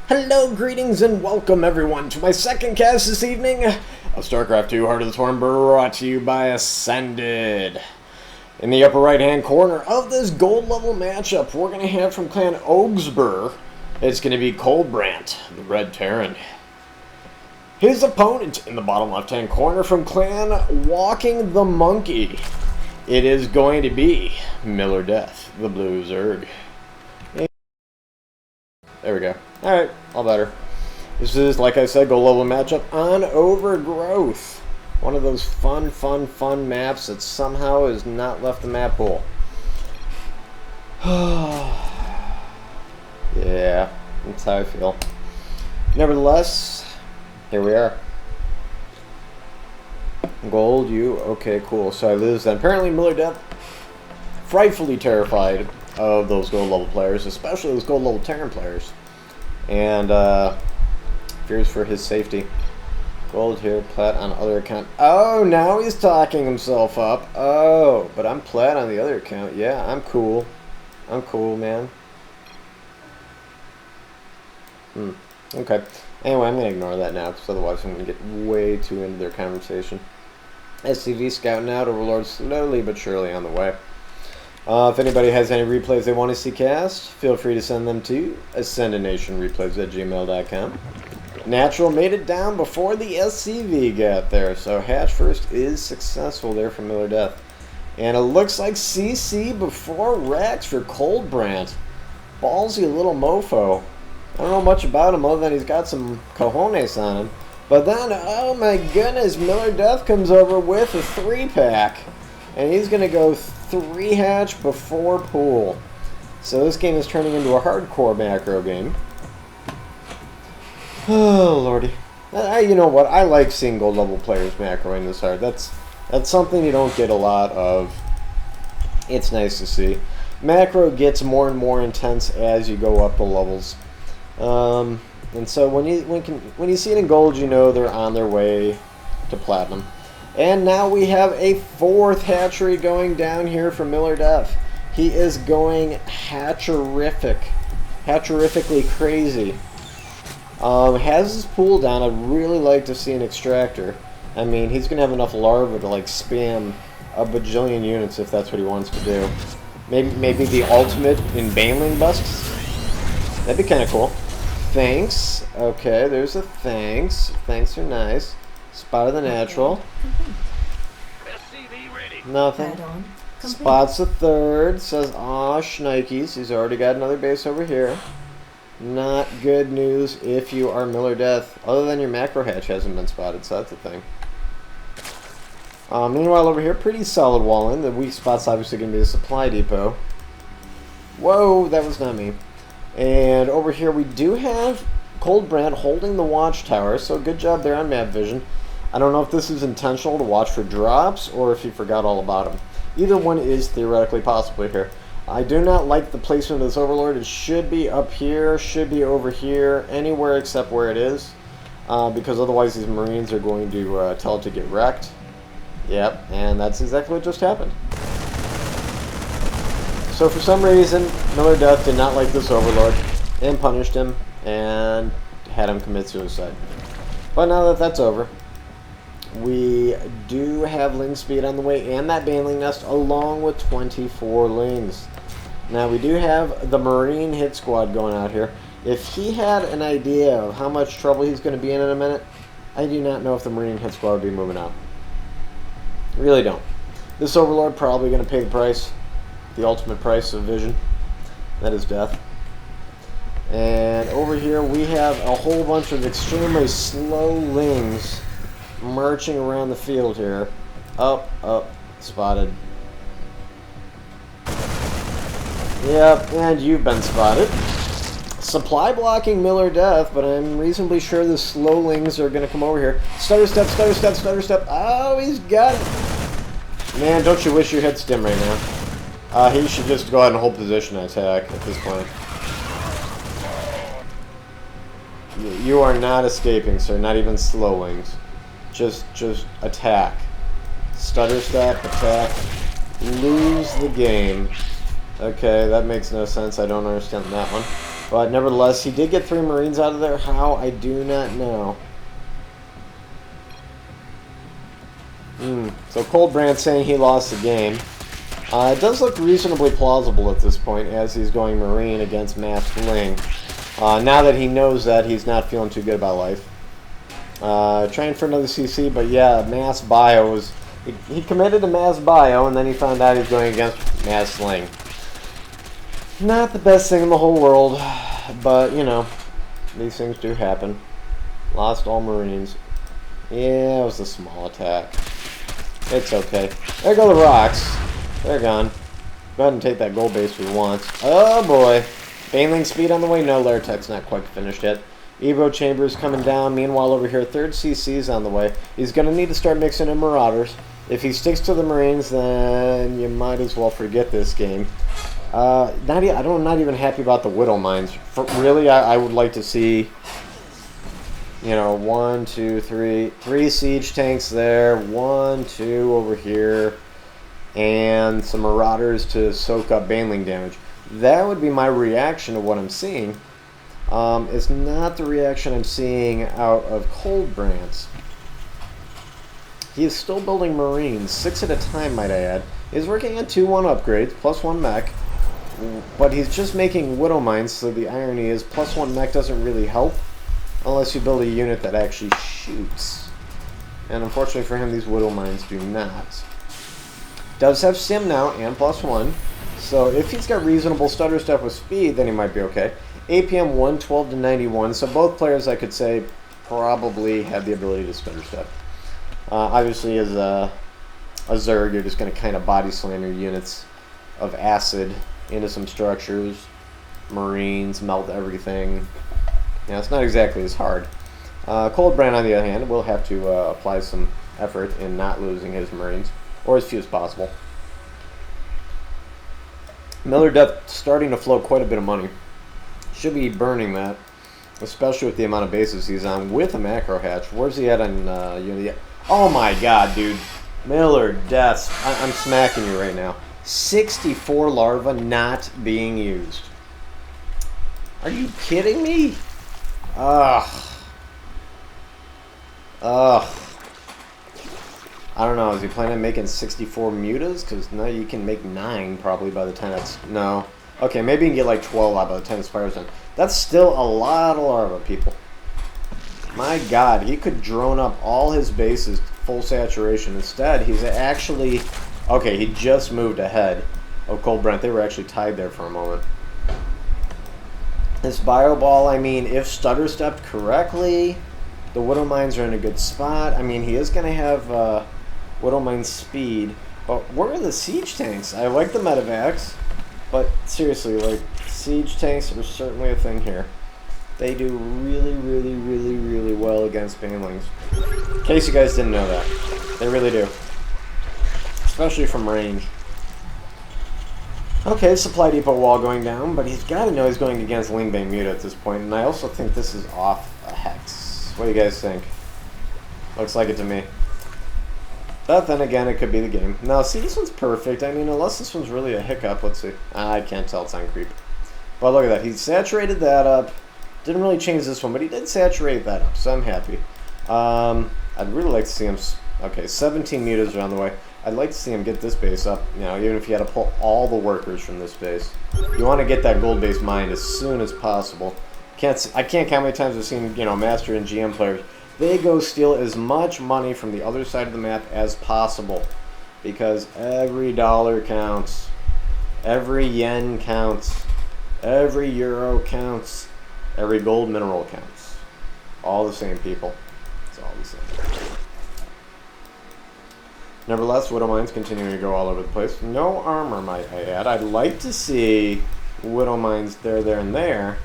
Hello, greetings, and welcome everyone to my second cast this evening of StarCraft 2 Heart of the Swarm, brought to you by Ascended. In the upper right hand corner of this gold level matchup, we're going to have from Clan Ogsburr, it's going to be Coldbrant, the Red Terran. His opponent in the bottom left hand corner from Clan Walking the Monkey, it is going to be Millerdeath, the Blue Zerg. There we go. Alright, all better. This is, like I said, gold level matchup on Overgrowth. One of those fun maps that somehow has not left the map pool. Yeah, that's how I feel. Nevertheless, here we are. Gold, you, okay, cool. So I lose then. Apparently Millerdeath, frightfully terrified of those gold level players, especially those gold level Terran players, and fears for his safety. Gold here, plat on other account. Oh, now he's talking himself up. Oh, but I'm plat on the other account. Yeah, I'm cool. I'm cool, man. Okay. Anyway, I'm going to ignore that now, because otherwise I'm going to get way too into their conversation. SCV scouting out, Overlord slowly but surely on the way. If anybody has any replays they want to see cast, feel free to send them to AscendedNationReplays@gmail.com. Natural made it down before the SCV got there, so hatch first is successful there for Millerdeath. And it looks like CC before Rex for Coldbrant. Ballsy little mofo. I don't know much about him other than he's got some cojones on him. But then, oh my goodness, Millerdeath comes over with a 3-pack. And he's going to go 3 hatch before pool. So this game is turning into a hardcore macro game. Oh, lordy. You know what? I like seeing gold level players macroing this hard. That's something you don't get a lot of. It's nice to see. Macro gets more and more intense as you go up the levels. And so when you see it in gold, you know they're on their way to platinum. And now we have a 4th hatchery going down here for Millerdeath. He is going hatcherifically crazy. Has his pool down. I'd really like to see an extractor. I mean, he's going to have enough larvae to like spam a bajillion units if that's what he wants to do. Maybe the ultimate in Baneling busks. That'd be kind of cool. Thanks. Okay, there's a thanks. Thanks are nice. Spotted the natural. Nothing. Spots the 3rd. Says, aw, shnikes. He's already got another base over here. Not good news if you are Millerdeath. Other than your macro hatch hasn't been spotted, so that's a thing. Meanwhile, over here, pretty solid wall in. The weak spot's obviously going to be the supply depot. Whoa, that was not me. And over here, we do have Coldbrant holding the watchtower, so good job there on map vision. I don't know if this is intentional to watch for drops or if he forgot all about them. Either one is theoretically possible here. I do not like the placement of this Overlord. It should be up here, should be over here, anywhere except where it is, because otherwise these Marines are going to tell it to get wrecked. Yep, and that's exactly what just happened. So for some reason, Millerdeath did not like this Overlord and punished him and had him commit suicide. But now that that's over, we do have Ling speed on the way and that Baneling nest along with 24 Lings. Now we do have the Marine hit squad going out here. If he had an idea of how much trouble he's going to be in a minute, I do not know if the Marine hit squad would be moving out. Really don't. This Overlord probably going to pay the price, the ultimate price of vision. That is death. And over here we have a whole bunch of extremely slow Lings marching around the field here. Up, spotted. Yep, and you've been spotted. Supply blocking Millerdeath, but I'm reasonably sure the slowlings are going to come over here. Stutter step, stutter step, stutter step. Oh, he's got it. Man, don't you wish you had stim right now? He should just go ahead and hold position and attack at this point. You are not escaping, sir. Not even slowlings. Just attack. Stutter step, attack. Lose the game. Okay, that makes no sense. I don't understand that one. But nevertheless, he did get 3 Marines out of there. How? I do not know. So Coldbrant saying he lost the game. It does look reasonably plausible at this point, as he's going Marine against Masked Ling. Now that he knows that, he's not feeling too good about life. Trying for another CC, but yeah, Mass Bio was... He committed to Mass Bio, and then he found out he's going against Masked Ling. Not the best thing in the whole world, but, you know, these things do happen. Lost all Marines. Yeah, it was a small attack. It's okay. There go the rocks. They're gone. Go ahead and take that gold base we want. Oh boy. Baneling speed on the way. No, Lairtech's not quite finished yet. Evo Chambers coming down. Meanwhile, over here, 3rd CC's on the way. He's going to need to start mixing in Marauders. If he sticks to the Marines, then you might as well forget this game. I'm not even happy about the Widow Mines. Really, I would like to see, you know, 1, 2, 3 siege tanks there, 1, 2 over here, and some Marauders to soak up Baneling damage. That would be my reaction to what I'm seeing. It's not the reaction I'm seeing out of Coldbrant. He is still building Marines, 6 at a time, might I add. He's working on 2-1 upgrades, +1 mech. But he's just making Widow Mines, so the irony is +1 mech doesn't really help unless you build a unit that actually shoots. And unfortunately for him, these Widow Mines do not. Does have Sim now and +1, so if he's got reasonable stutter step with speed, then he might be okay. APM 112 to 91, so both players I could say probably have the ability to stutter step. Obviously, as a Zerg, you're just going to kind of body slam your units of acid into some structures, Marines, melt everything. Yeah, it's not exactly as hard. Coldbrand, on the other hand, will have to apply some effort in not losing his Marines, or as few as possible. Millerdeath starting to float quite a bit of money. Should be burning that, especially with the amount of bases he's on with a macro hatch. Where's he at on Unity? Oh my god, dude. Millerdeath. I'm smacking you right now. 64 larvae not being used. Are you kidding me? Ugh. I don't know. Is he planning on making 64 mutas? Because now you can make 9 probably by the time that's... No. Okay, maybe you can get like 12 out by the time the Spire's done. That's still a lot of larvae, people. My god, he could drone up all his bases full saturation. Instead, he's actually... Okay, he just moved ahead of Coldbrant. They were actually tied there for a moment. This Bio Ball, I mean, if stutter stepped correctly, the Widow Mines are in a good spot. I mean, he is going to have Widow Mine speed. But where are the siege tanks? I like the medevacs, but seriously, like, siege tanks are certainly a thing here. They do really, really, really, really well against Banelings. In case you guys didn't know that. They really do. Especially from range. Okay, supply depot wall going down, but he's got to know he's going against Lingbane Muta at this point, and I also think this is off a hex. What do you guys think? Looks like it to me. But then again, it could be the game. Now, see, this one's perfect. I mean, unless this one's really a hiccup. Let's see. I can't tell. It's on creep. But look at that. He saturated that up. Didn't really change this one, but he did saturate that up, so I'm happy. I'd really like to see him... Okay, 17 mutas are on the way. I'd like to see him get this base up, you know, even if you had to pull all the workers from this base. You want to get that gold base mined as soon as possible. I can't count how many times I've seen, you know, Master and GM players. They go steal as much money from the other side of the map as possible. Because every dollar counts. Every yen counts. Every euro counts. Every gold mineral counts. All the same, people. It's all the same. Nevertheless, Widow Mines continuing to go all over the place. No armor, might I add. I'd like to see Widow Mines there, and there.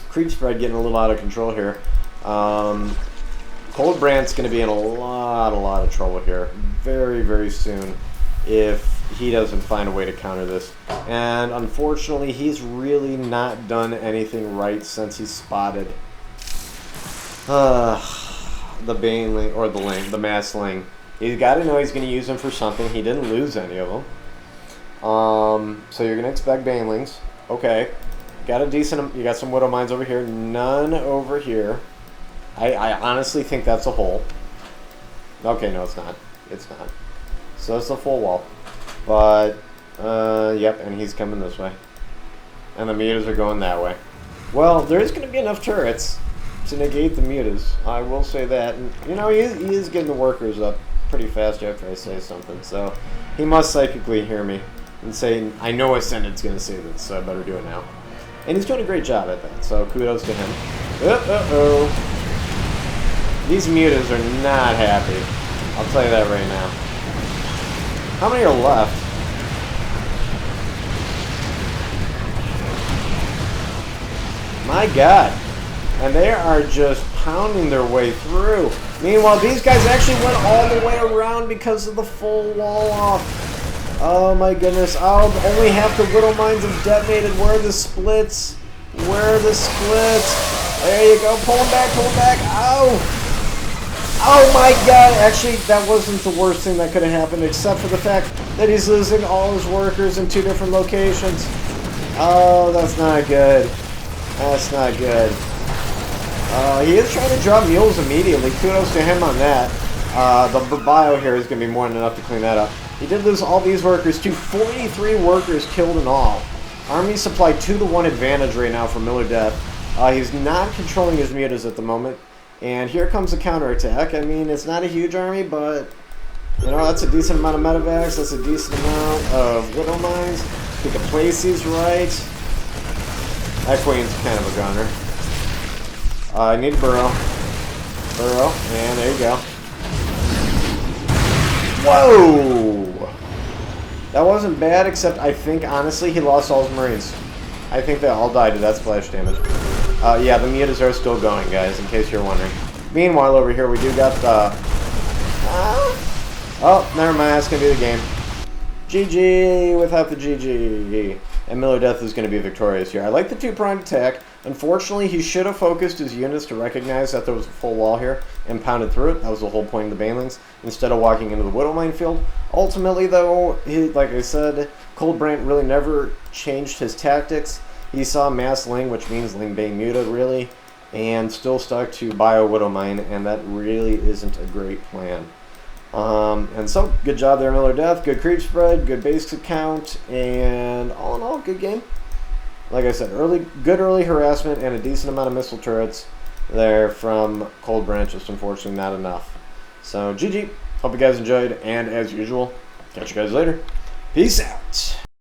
Creep spread getting a little out of control here. Coldbrand's going to be in a lot of trouble here very, very soon if he doesn't find a way to counter this. And unfortunately, he's really not done anything right since he spotted the Baneling, or the Massling. He's got to know he's going to use them for something. He didn't lose any of them. So you're going to expect Banelings. Okay. Got a decent... You got some Widow Mines over here. None over here. I honestly think that's a hole. Okay, no, it's not. It's not. So it's a full wall. But, yep, and he's coming this way. And the mutas are going that way. Well, there is going to be enough turrets to negate the mutas. I will say that. And, you know, he is getting the workers up pretty fast after I say something. So he must psychically hear me and say, I know Ascended's going to say this, so I better do it now. And he's doing a great job at that, so kudos to him. Uh-oh. These mutas are not happy. I'll tell you that right now. How many are left? My God. And they are just pounding their way through. Meanwhile, these guys actually went all the way around because of the full wall off. Oh my goodness. Oh, only half the Widow Mines have detonated. Where are the splits? Where are the splits? There you go. Pull them back, pull them back. Ow! Oh my God! Actually, that wasn't the worst thing that could have happened, except for the fact that he's losing all his workers in 2 different locations. Oh, that's not good. That's not good. He is trying to drop mules immediately. Kudos to him on that. The bio here is going to be more than enough to clean that up. He did lose all these workers to 43 workers killed in all. Army supply 2-to-1 advantage right now for Millerdeath. He's not controlling his mutas at the moment. And here comes the counterattack. I mean, it's not a huge army, but, you know, that's a decent amount of medevacs. That's a decent amount of Widow Mines. He can place these right. That Queen's kind of a gunner. I need a burrow. Burrow, and there you go. Whoa! That wasn't bad, except I think, honestly, he lost all his Marines. I think they all died to that splash damage. Yeah, the mutas are still going, guys, in case you're wondering. Meanwhile, over here, we do got the... oh, never mind, that's going to be the game. GG without the GG. And Millerdeath is going to be victorious here. I like the 2-pronged attack. Unfortunately, he should have focused his units to recognize that there was a full wall here and pounded through it. That was the whole point of the Banelings, instead of walking into the Widow Minefield. Ultimately, though, like I said, Coldbrant really never changed his tactics. He saw Mass Ling, which means Ling Bang Muta, really, and still stuck to Bio Widow Mine, and that really isn't a great plan. And so, good job there, Millerdeath. Good creep spread, good basic count, and all in all, good game. Like I said, good early harassment and a decent amount of missile turrets there from Coldbrant, just unfortunately not enough. So, GG. Hope you guys enjoyed, and as usual, catch you guys later. Peace out.